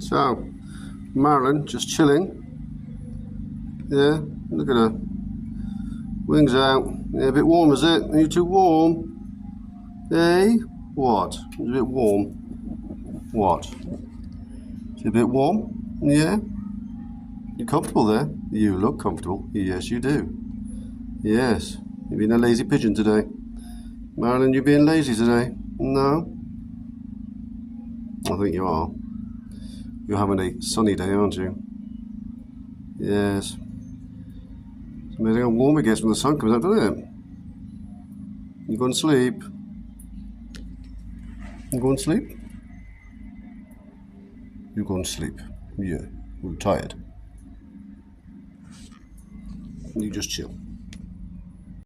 So, Marilyn just chilling. Yeah, look at her. Wings out. Yeah, a bit warm, is it? Are you too warm? Hey? What? It's a bit warm. What? It's a bit warm? Yeah? You comfortable there? You look comfortable. Yes, you do. Yes. You've been a lazy pigeon today. Marilyn, you being lazy today? No? I think you are. You're having a sunny day, aren't you? Yes. It's amazing how warm it gets when the sun comes out, doesn't it? You going to sleep? You going to sleep? You're going to sleep. Yeah. You're tired. You just chill.